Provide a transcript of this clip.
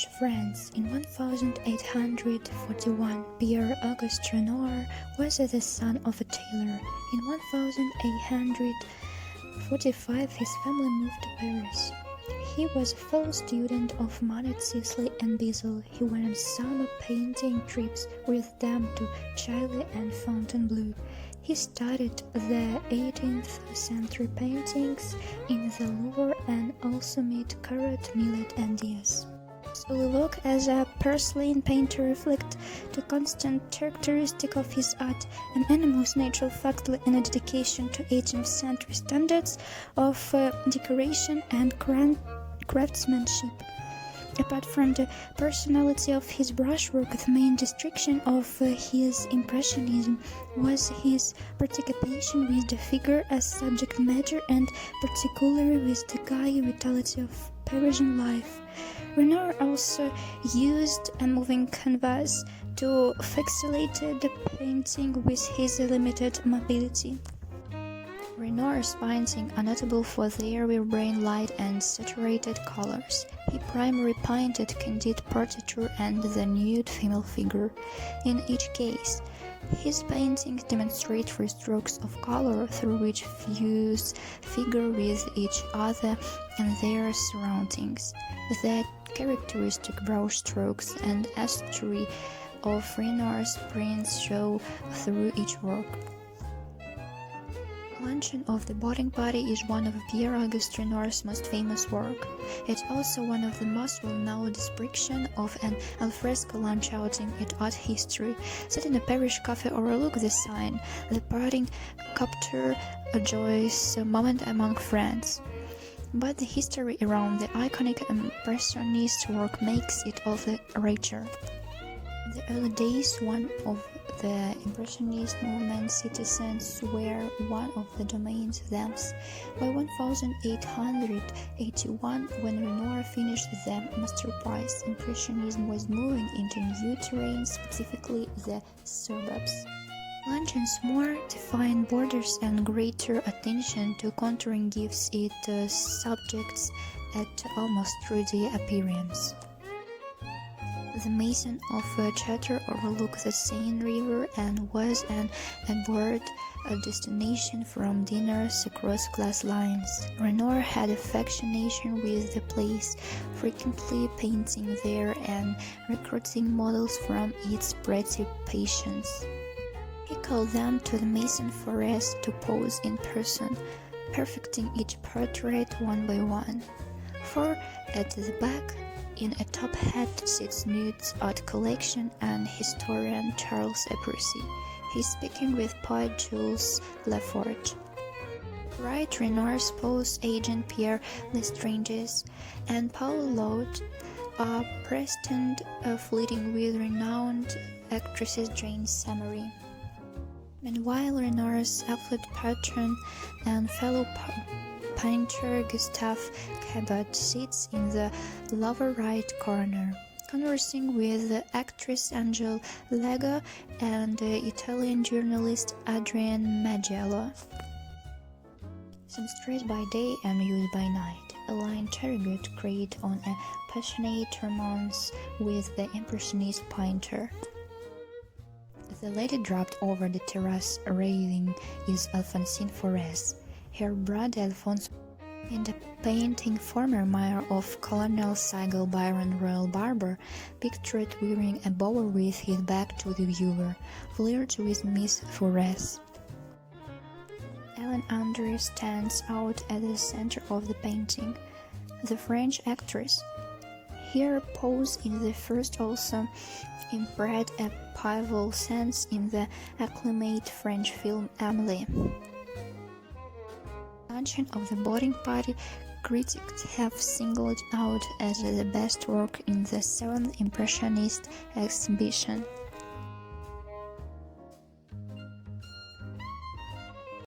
French, France. In 1841, Pierre Auguste Renoir was the son of a tailor. In 1845, his family moved to Paris. He was a fellow student of Monet, Sisley, and Bissell. He went on summer painting trips with them to Chile and Fontainebleau. He studied the 18th century paintings in the Louvre and also met Corot, Millet, and Diaz. His work as a porcelain painter reflects the constant characteristic of his art, an enormous natural faculty and a dedication to 18th century standards of decoration and craftsmanship. Apart from the personality of his brushwork, the main distinction of his Impressionism was his preoccupation with the figure as subject matter and particularly with the gay vitality of Parisian life. Renoir also used a moving canvas to facilitate the painting with his limited mobility. Renoir's paintings are notable for their vibrant light and saturated colors. He primarily painted candid portraiture and the nude female figure. In each case, his paintings demonstrate free strokes of color through which fuse figure with each other and their surroundings. The characteristic brush strokes and artistry of Renoir's prints show through each work. Luncheon of the Boarding Party is one of Pierre Auguste Renoir's most famous work. It's also one of the most well-known descriptions of an alfresco lunch outing in art history. Set in a Paris cafe overlook the Seine, the parting captures a joyous moment among friends. But the history around the iconic Impressionist work makes it all the richer. In the early days, one of the Impressionist movement citizens were one of the domains of them. By 1881, when Renoir finished the masterpiece, Impressionism was moving into new terrain, specifically the suburbs. Luncheon's more defined borders and greater attention to contouring gives it subjects at almost 3D appearance. The Maison of Chartres overlooked the Seine River and was an abode destination from dinners across class lines. Renoir had a fascination with the place, frequently painting there and recruiting models from its pretty patients. He called them to the Maison forest to pose in person, perfecting each portrait one by one. For at the back, in a top hat, sits Nude's art collection and historian Charles Apreci. He's speaking with poet Jules Laforge. Right, Renoir's pose agent Pierre Lestranges and Paul Laude are present flirting with renowned actresses Jane Samory. Meanwhile, Renoir's affluent patron and fellow painter Gustave Cabot sits in the lower right corner, conversing with the actress Angel Lega and the Italian journalist Adrian Maggiello. Seamstress by day and used by night, Elaine Terrigut create on a passionate romance with the Impressionist painter. The lady dropped over the terrace railing is Alphonsine Forest. Her brother Alphonse in the painting former mayor of Colonel Sigel Byron Royal Barber, pictured wearing a bower with his back to the viewer, flirts with Miss Forest. Ellen Andrews stands out at the center of the painting. The French actress, her pose in the first also impressed a pivotal sense in the acclaimed French film Amélie. Luncheon of the Boarding Party critics have singled out as the best work in the 7th Impressionist exhibition.